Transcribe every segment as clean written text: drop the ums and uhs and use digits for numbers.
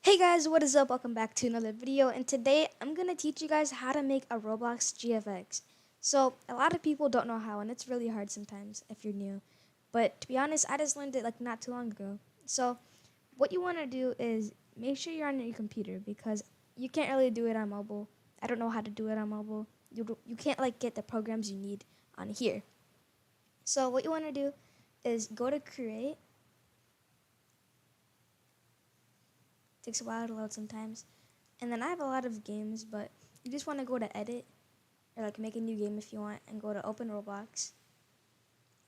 Hey guys, what is up? Welcome back to another video, and today I'm gonna teach you guys how to make a Roblox GFX. So a lot of people don't know how, and it's really hard sometimes if you're new. But to be honest, I just learned it like not too long ago. So what you want to do is make sure you're on your computer because you can't really do it on mobile. I don't know how to do it on mobile. You can't like get the programs you need on here. So what you want to do is go to create. Takes a while to load sometimes. And then I have a lot of games, but you just want to go to edit or like make a new game if you want and go to open Roblox.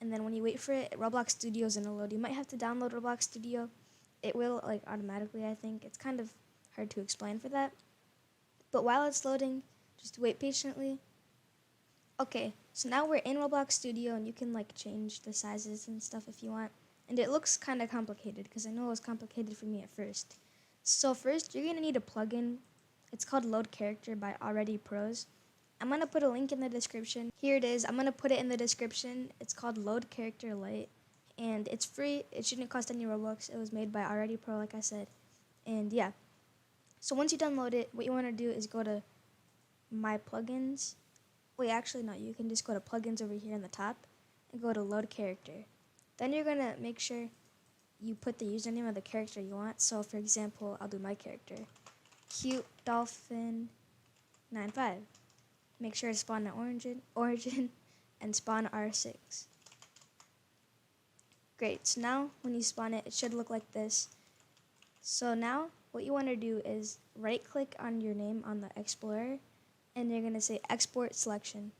And then when you wait for it, Roblox Studio is gonna load. You might have to download Roblox Studio. It will like automatically, I think. It's kind of hard to explain for that. But while it's loading, just wait patiently. Okay, so now we're in Roblox Studio and you can like change the sizes and stuff if you want. And it looks kind of complicated because I know it was complicated for me at first. So first, you're gonna need a plugin. It's called Load Character by Already Pros. I'm gonna put a link in the description. Here it is. I'm gonna put it in the description. It's called Load Character Lite, and it's free. It shouldn't cost any Robux. It was made by Already Pro, like I said. And yeah. So once you download it, what you wanna do is go to My Plugins. Wait, actually, no. You can just go to Plugins over here in the top and go to Load Character. Then you're gonna make sure you put the username of the character you want. So for example, I'll do my character, Cute Dolphin 95. Make sure to spawn an origin and spawn R6. Great, so now when you spawn it, it should look like this. So now what you want to do is right click on your name on the Explorer and you're going to say export selection.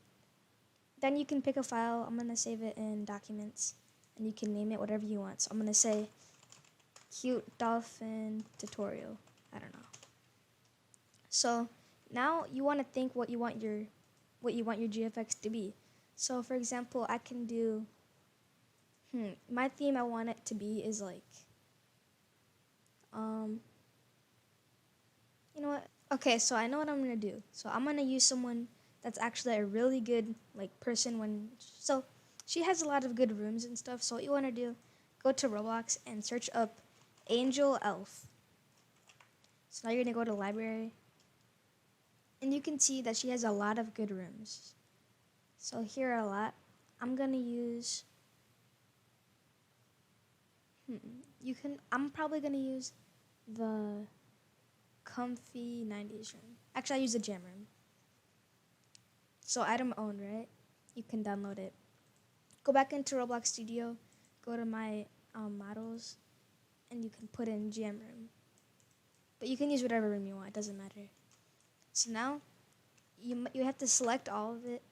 Then you can pick a file. I'm going to save it in documents and you can name it whatever you want. So I'm going to say Cute Dolphin Tutorial. I don't know. So now you want to think what you want your GFX to be. So for example, I can do my theme I want it to be is like you know what? Okay, so I know what I'm gonna do. So I'm gonna use someone that's actually a really good like person so she has a lot of good rooms and stuff. So what you wanna do, go to Roblox and search up Angel Elf. So now you're gonna go to library and you can see that she has a lot of good rooms. So here are a lot. I'm gonna use I'm probably gonna use the comfy 90s room. Actually, I use the jam room. So item owned, right? You can download it. Go back into Roblox Studio, go to my models, and you can put in jam room. But you can use whatever room you want, it doesn't matter. So now, you have to select all of it.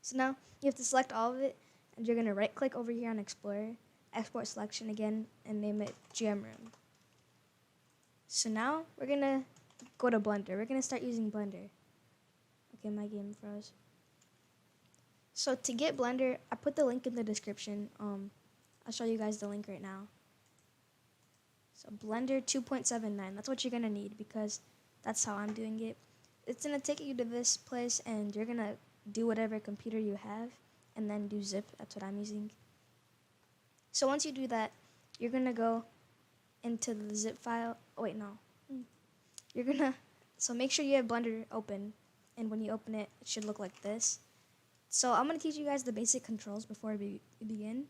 So now, you have to select all of it, and you're gonna right click over here on Explorer, export selection again, and name it jam room. So now, we're gonna go to Blender. We're gonna start using Blender. Okay, my game froze. So to get Blender, I put the link in the description. I'll show you guys the link right now. So Blender 2.79, that's what you're gonna need because that's how I'm doing it. It's gonna take you to this place and you're gonna do whatever computer you have and then do zip, that's what I'm using. So once you do that, you're gonna go into the zip file. Oh wait, no. So make sure you have Blender open, and when you open it, it should look like this. So I'm going to teach you guys the basic controls before we begin.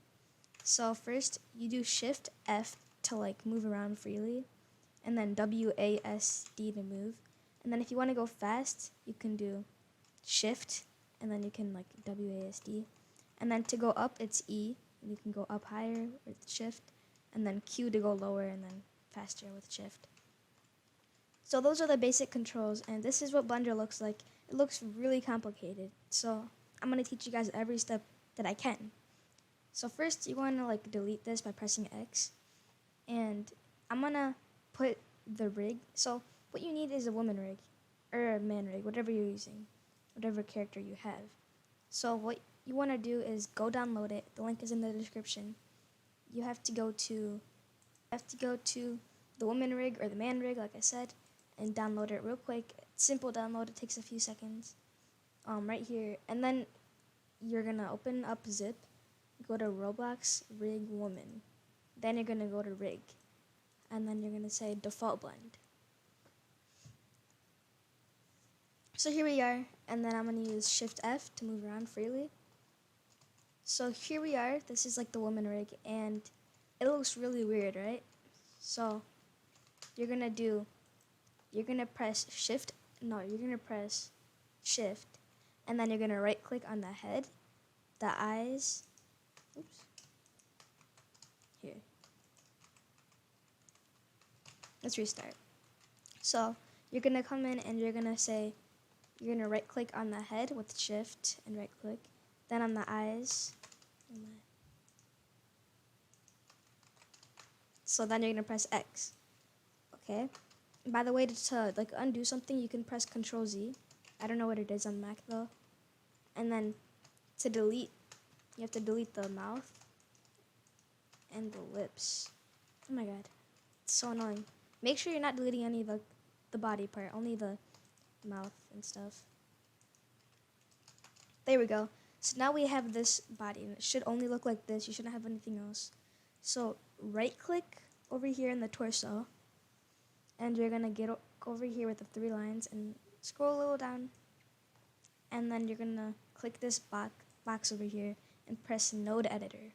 So first, you do Shift F to like move around freely, and then WASD to move. And then if you want to go fast, you can do Shift, and then you can like WASD. And then to go up, it's E, and you can go up higher with Shift, and then Q to go lower, and then faster with Shift. So those are the basic controls, and this is what Blender looks like. It looks really complicated, so I'm going to teach you guys every step that I can. So first, you want to like delete this by pressing X, and I'm going to put the rig. So what you need is a woman rig, or a man rig, whatever you're using, whatever character you have. So what you want to do is go download it. The link is in the description. You have to go to the woman rig or the man rig, like I said, and download it real quick. Simple download, it takes a few seconds. Right here, and then you're gonna open up zip, go to Roblox rig woman, then you're gonna go to rig. and then you're going to say default blend. So here we are, and then I'm going to use Shift F to move around freely. So here we are, this is like the woman rig, and it looks really weird, right? So you're going to press Shift, and then you're going to right click on the head, the eyes, oops, here. Let's restart. So you're going to come in and you're going to right click on the head with Shift and right click, then on the eyes. So then you're going to press X. Okay. By the way, to like undo something, you can press Control Z. I don't know what it is on Mac though. And then to delete, you have to delete the mouth and the lips. Oh my god, it's so annoying. Make sure you're not deleting any of the body part, only the mouth and stuff. There we go. So now we have this body, and it should only look like this. You shouldn't have anything else. So right click over here in the torso, and you're gonna go over here with the 3 lines and scroll a little down, and then you're gonna click this box over here and press Node Editor.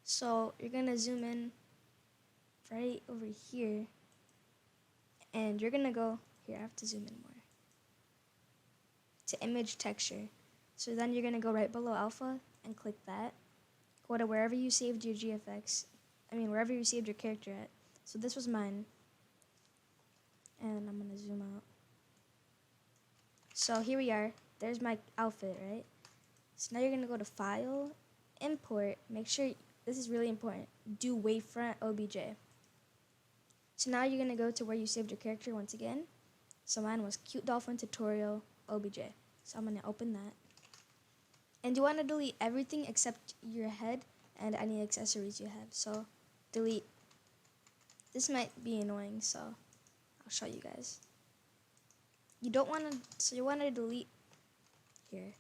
So you're gonna zoom in right over here, and you're gonna go here. I have to zoom in more to image texture. So then you're gonna go right below alpha and click that. Go to wherever you saved your GFX. Wherever you saved your character at. So this was mine. And I'm gonna zoom out. So here we are. There's my outfit, right? So now you're gonna go to File, Import. Make sure, this is really important, do Wavefront OBJ. So now you're gonna go to where you saved your character once again. So mine was Cute Dolphin Tutorial OBJ. So I'm gonna open that. And you wanna delete everything except your head and any accessories you have. So delete. This might be annoying, so I'll show you guys. You wanna delete here.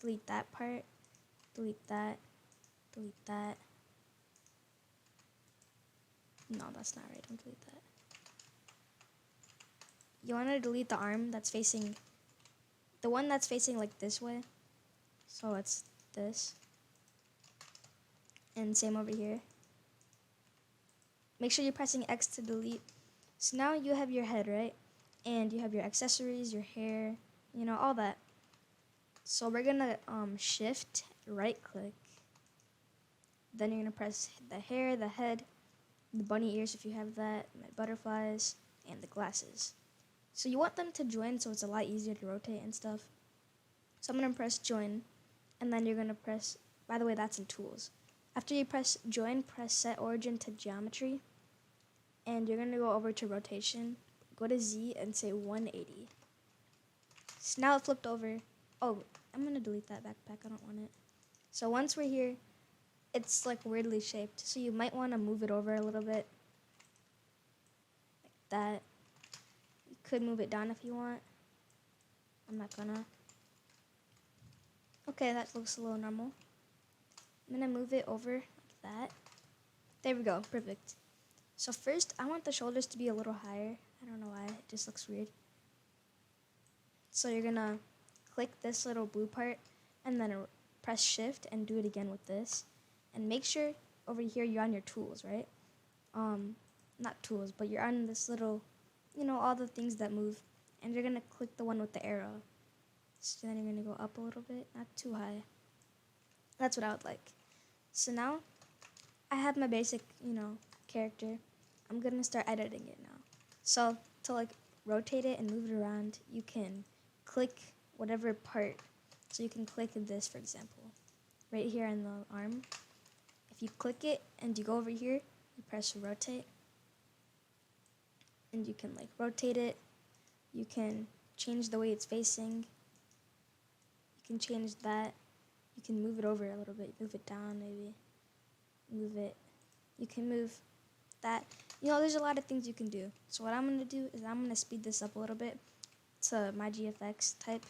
Delete that part, delete that, delete that. No, that's not right, don't delete that. You wanna delete the arm that's facing, the one that's facing like this way. So it's this. And same over here. Make sure you're pressing X to delete. So now you have your head, right? And you have your accessories, your hair, all that. So we're gonna Shift, right click. Then you're gonna press the hair, the head, the bunny ears if you have that, my butterflies, and the glasses. So you want them to join so it's a lot easier to rotate and stuff. So I'm gonna press join, and then you're gonna press, by the way, that's in tools. After you press join, press set origin to geometry, and you're gonna go over to rotation, go to Z and say 180. So now it flipped over. Oh, I'm gonna delete that backpack, I don't want it. So once we're here, it's like weirdly shaped, so you might wanna move it over a little bit, like that. You could move it down if you want. I'm not gonna. Okay, that looks a little normal. I'm gonna move it over like that. There we go, perfect. So first, I want the shoulders to be a little higher. I don't know why, it just looks weird. So you're gonna click this little blue part, and then press Shift and do it again with this. And make sure over here you're on your tools, right? Not tools, but you're on this little, all the things that move. And you're gonna click the one with the arrow. So then you're gonna go up a little bit, not too high. That's what I would like. So now, I have my basic, character. I'm gonna start editing it now. So to rotate it and move it around, you can click whatever part. So you can click this, for example, right here on the arm. If you click it and you go over here, you press rotate, and you can rotate it. You can change the way it's facing. You can change that. You can move it over a little bit, move it down maybe, move it. You can move that. There's a lot of things you can do. So what I'm going to do is I'm going to speed this up a little bit to my GFX type.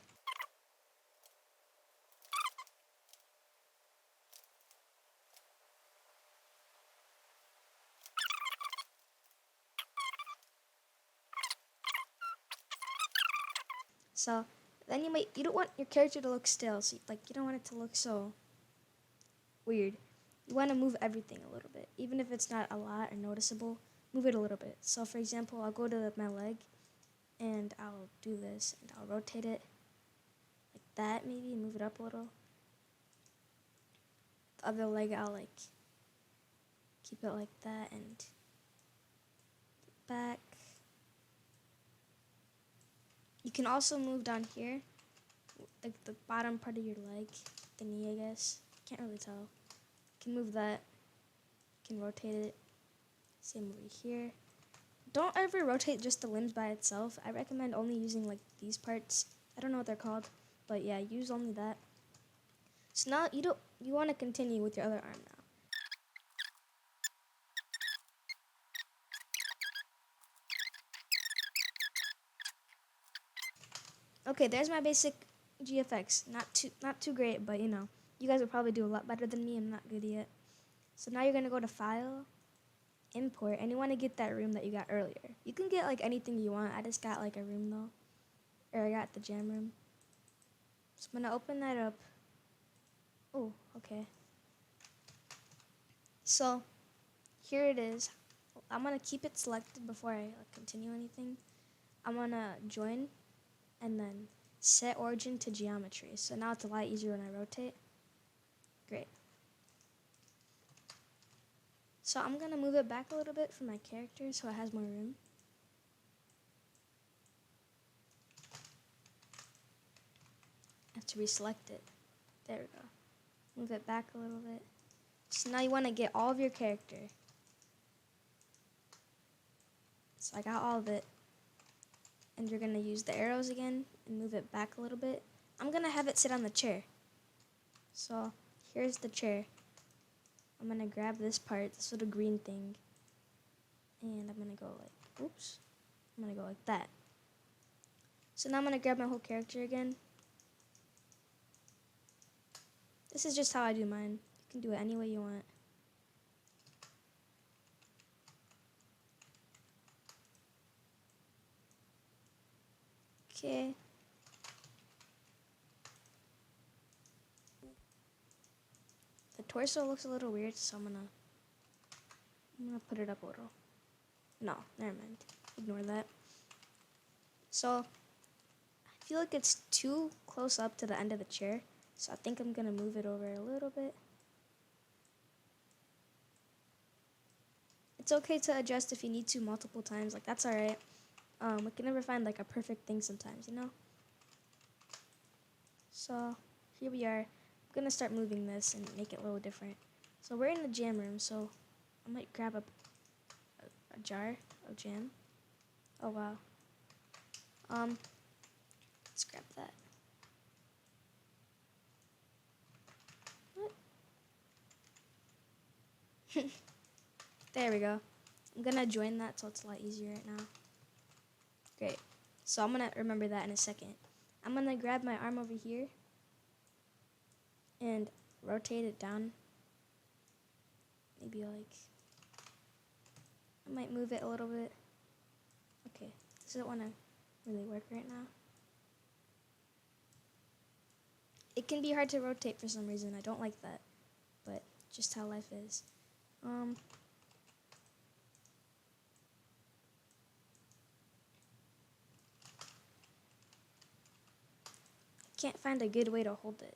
So then you don't want your character to look still. So like you don't want it to look so weird. You want to move everything a little bit, even if it's not a lot or noticeable. Move it a little bit. So for example, I'll go to my leg, and I'll do this, and I'll rotate it like that, maybe move it up a little. The other leg, I'll like keep it like that and back. You can also move down here, like the bottom part of your leg, the knee, I guess. Can't really tell. You can move that. You can rotate it. Same over here. Don't ever rotate just the limbs by itself. I recommend only using like these parts. I don't know what they're called, but yeah, use only that. So now you want to continue with your other arm now. Okay, there's my basic GFX. Not too great, but you know, you guys will probably do a lot better than me. I'm not good yet. So now you're gonna go to File, Import, and you want to get that room that you got earlier. You can get like anything you want. I just got like a room though, or I got the jam room. So I'm gonna open that up. Oh, okay. So here it is. I'm gonna keep it selected before I continue anything. I'm gonna join, and then set origin to geometry. So now it's a lot easier when I rotate. Great. So I'm gonna move it back a little bit for my character so it has more room. I have to reselect it. There we go. Move it back a little bit. So now you want to get all of your character. So I got all of it. And you're gonna use the arrows again and move it back a little bit. I'm gonna have it sit on the chair. So here's the chair. I'm gonna grab this part, this little green thing, and I'm gonna go like, oops, I'm gonna go like that. So now I'm gonna grab my whole character again. This is just how I do mine. You can do it any way you want. Okay. The torso looks a little weird, so I'm gonna put it up a little. No, never mind. Ignore that. So I feel like it's too close up to the end of the chair, so I think I'm gonna move it over a little bit. It's okay to adjust if you need to multiple times, like that's alright. We can never find like a perfect thing sometimes, you know? So here we are. I'm gonna start moving this and make it a little different. So we're in the jam room, so I might grab a jar of jam. Oh wow. Let's grab that. What? There we go. I'm gonna join that so it's a lot easier right now. Great. So I'm gonna remember that in a second. I'm gonna grab my arm over here and rotate it down. Maybe like, I might move it a little bit. Okay, this doesn't wanna really work right now. It can be hard to rotate for some reason. I don't like that, but just how life is. Can't find a good way to hold it.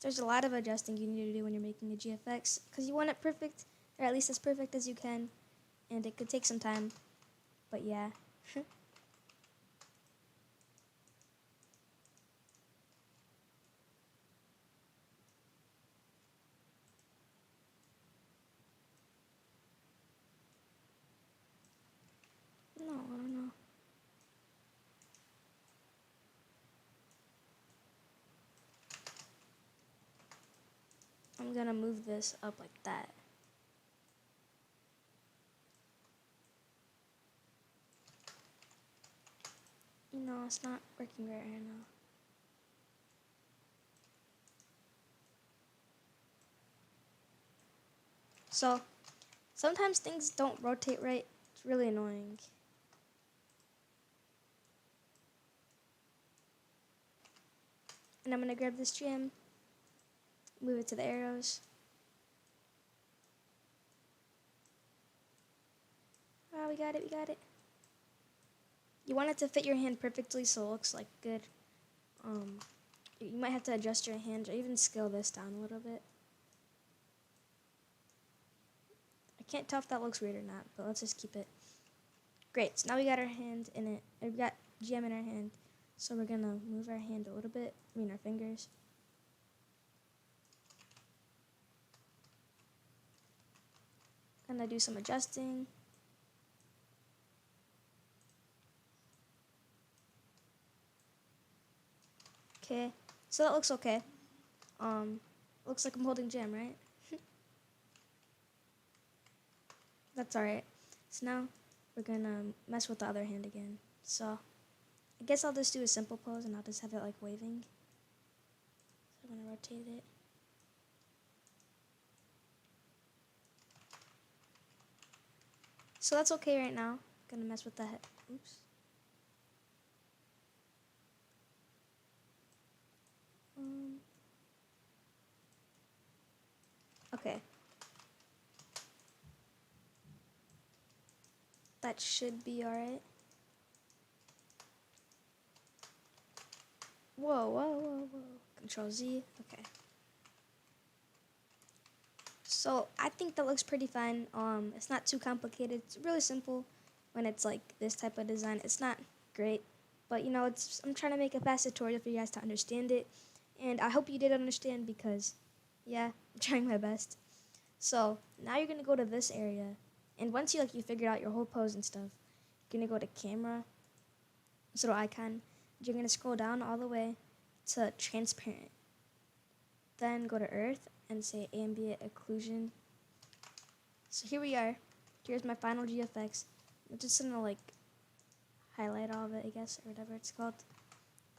There's a lot of adjusting you need to do when you're making a GFX because you want it perfect, or at least as perfect as you can, and it could take some time, but yeah. No, I don't know. I'm gonna move this up like that. You know, it's not working right now. So, sometimes things don't rotate right It's really annoying. And I'm gonna grab this gem, move it to the arrows. Oh, we got it, we got it. You want it to fit your hand perfectly so it looks like good. You might have to adjust your hand or even scale this down a little bit. I can't tell if that looks weird or not, but let's just keep it. Great, so now we got our hand in it. We've got gem in our hand. So we're gonna move our hand a little bit, our fingers. Gonna do some adjusting. Okay, so that looks okay. Looks like I'm holding gem, right? That's alright. So now we're gonna mess with the other hand again. So I guess I'll just do a simple pose and I'll just have it like waving. So I'm gonna rotate it. So that's okay right now. Gonna mess with the head. Oops. Okay. That should be alright. Whoa, whoa, whoa, whoa. Control Z. Okay. So I think that looks pretty fine. It's not too complicated. It's really simple when it's like this type of design. It's not great, but you know, I'm trying to make a fast tutorial for you guys to understand it, and I hope you did understand because, yeah, I'm trying my best. So now you're gonna go to this area, and once you figure out your whole pose and stuff, you're gonna go to camera, this little icon. You're gonna scroll down all the way to transparent. Then go to Earth and say ambient occlusion. So here we are. Here's my final GFX. I'm just gonna highlight all of it, I guess, or whatever it's called.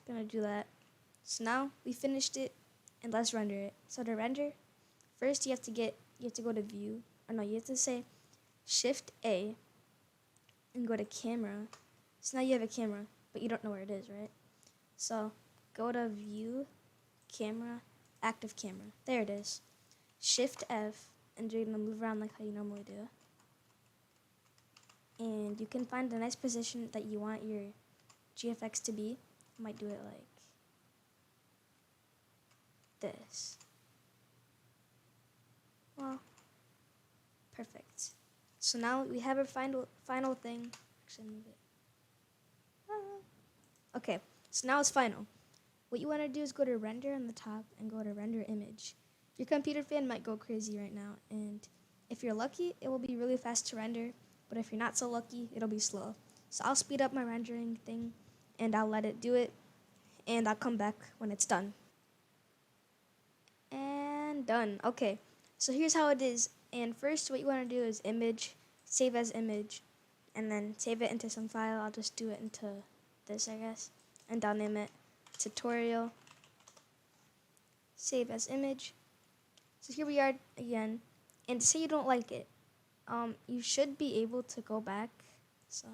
I'm gonna do that. So now we finished it, and let's render it. So to render, first you have to go to view. Or no, you have to say Shift A and go to camera. So now you have a camera, but you don't know where it is, right? So go to view, camera, active camera. There it is. Shift F, and you're gonna move around like how you normally do. And you can find a nice position that you want your GFX to be. I might do it like this. Well, perfect. So now we have our final thing. Actually, move it. Okay, so now it's final. What you want to do is go to render on the top and go to render image. Your computer fan might go crazy right now, and if you're lucky, it will be really fast to render, but if you're not so lucky, it'll be slow. So I'll speed up my rendering thing, and I'll let it do it, and I'll come back when it's done. And done. Okay, so here's how it is. And first, what you want to do is image, save as image, and then save it into some file. I'll just do it into this, I guess, and I'll name it tutorial, save as image. So here we are again, and say you don't like it, you should be able to go back. So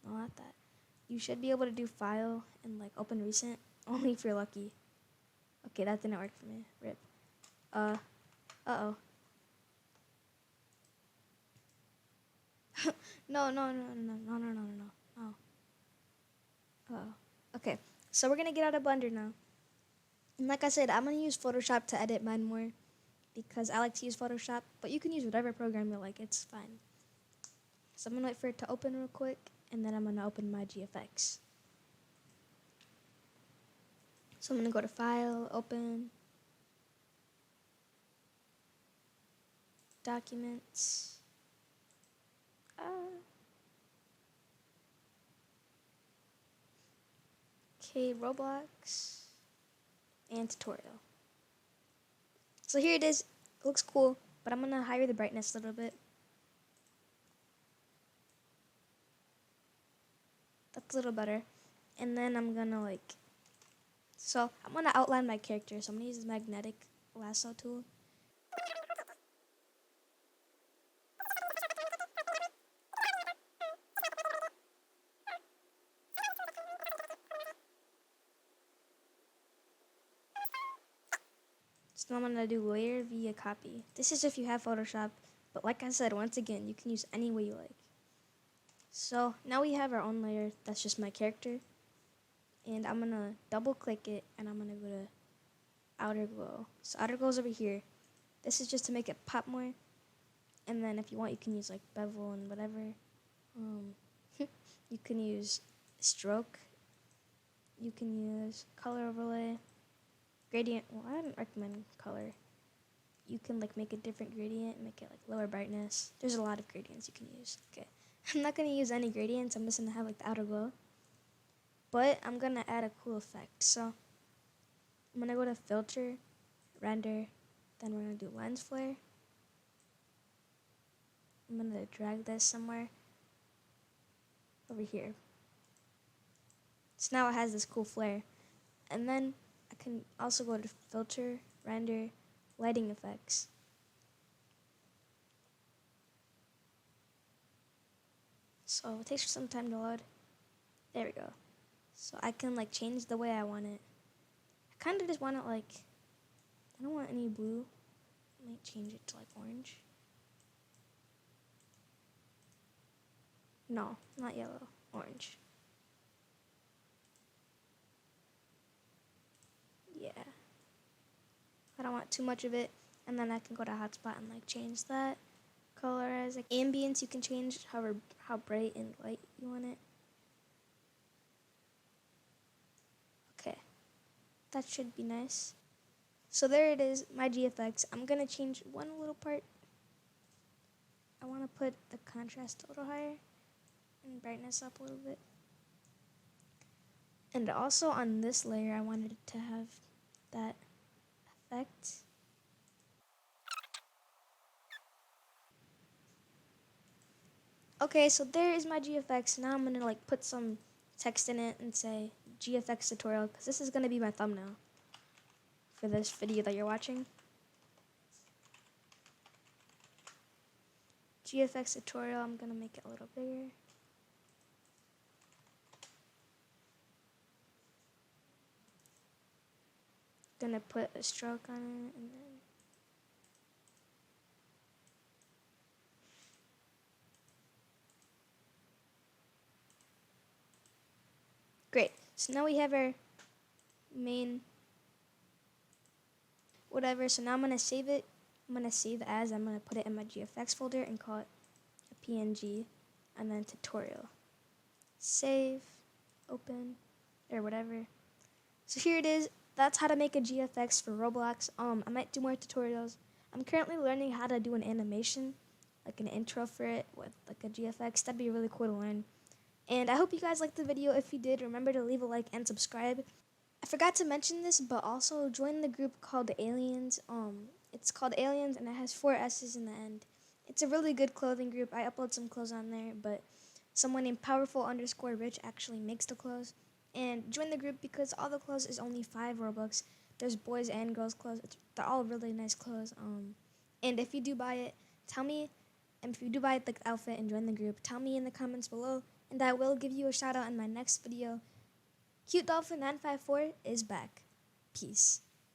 no, not that. You should be able to do file and open recent, only if you're lucky. Okay, that didn't work for me. Rip. Uh-oh. No. Uh-oh. Okay, so we're gonna get out of Blender now. And like I said, I'm gonna use Photoshop to edit mine more because I like to use Photoshop, but you can use whatever program you like, it's fine. So I'm gonna wait for it to open real quick, and then I'm gonna open my GFX. So I'm gonna go to File, Open, Documents, okay, Roblox, and Tutorial. So here it is. It looks cool, but I'm gonna higher the brightness a little bit. That's a little better. And then I'm gonna so I'm gonna outline my character. So I'm gonna use this magnetic lasso tool. So now I'm going to do layer via copy. This is if you have Photoshop, but like I said, once again, you can use any way you like. So now we have our own layer. That's just my character. And I'm going to double click it, and I'm going to go to outer glow. So outer glow is over here. This is just to make it pop more. And then if you want, you can use like bevel and whatever. You can use stroke. You can use color overlay. Gradient. Well, I don't recommend color. You can like make a different gradient, make it like lower brightness. There's a lot of gradients you can use. Okay. I'm not going to use any gradients. I'm just going to have like the outer glow. But I'm going to add a cool effect. So I'm going to go to filter, render, then we're going to do lens flare. I'm going to drag this somewhere over here. So now it has this cool flare. And then I can also go to filter, render, lighting effects. So it takes some time to load. There we go. So I can like change the way I want it. I kind of just want it like, I don't want any blue. I might change it to like orange. No, not yellow, orange. Yeah. I don't want too much of it. And then I can go to hotspot and like change that color as like ambience. You can change how bright and light you want it. Okay, that should be nice. So there it is, my GFX. I'm gonna change one little part. I want to put the contrast a little higher and brightness up a little bit. And also on this layer, I wanted it to have that effect. Okay, so there is my GFX. Now I'm gonna like put some text in it and say GFX tutorial, because this is gonna be my thumbnail for this video that you're watching. GFX tutorial, I'm gonna make it a little bigger. Gonna put a stroke on it and then great. So now we have our main whatever. So now I'm gonna save it. I'm gonna save as. I'm gonna put it in my GFX folder and call it a PNG, and then tutorial. Save, open, or whatever. So here it is. That's how to make a GFX for Roblox. I might do more tutorials. I'm currently learning how to do an animation, like an intro for it with like a GFX. That'd be really cool to learn. And I hope you guys liked the video. If you did, remember to leave a like and subscribe. I forgot to mention this, but also join the group called Aliens. It's called Aliens, and it has 4 S's in the end. It's a really good clothing group. I upload some clothes on there, but someone named Powerful_Rich actually makes the clothes. And join the group because all the clothes is only 5 Robux. There's boys and girls clothes. They're all really nice clothes. And if you do buy it, tell me. And if you do buy the outfit and join the group, tell me in the comments below, and I will give you a shout out in my next video. Cute Dolphin 954 is back. Peace.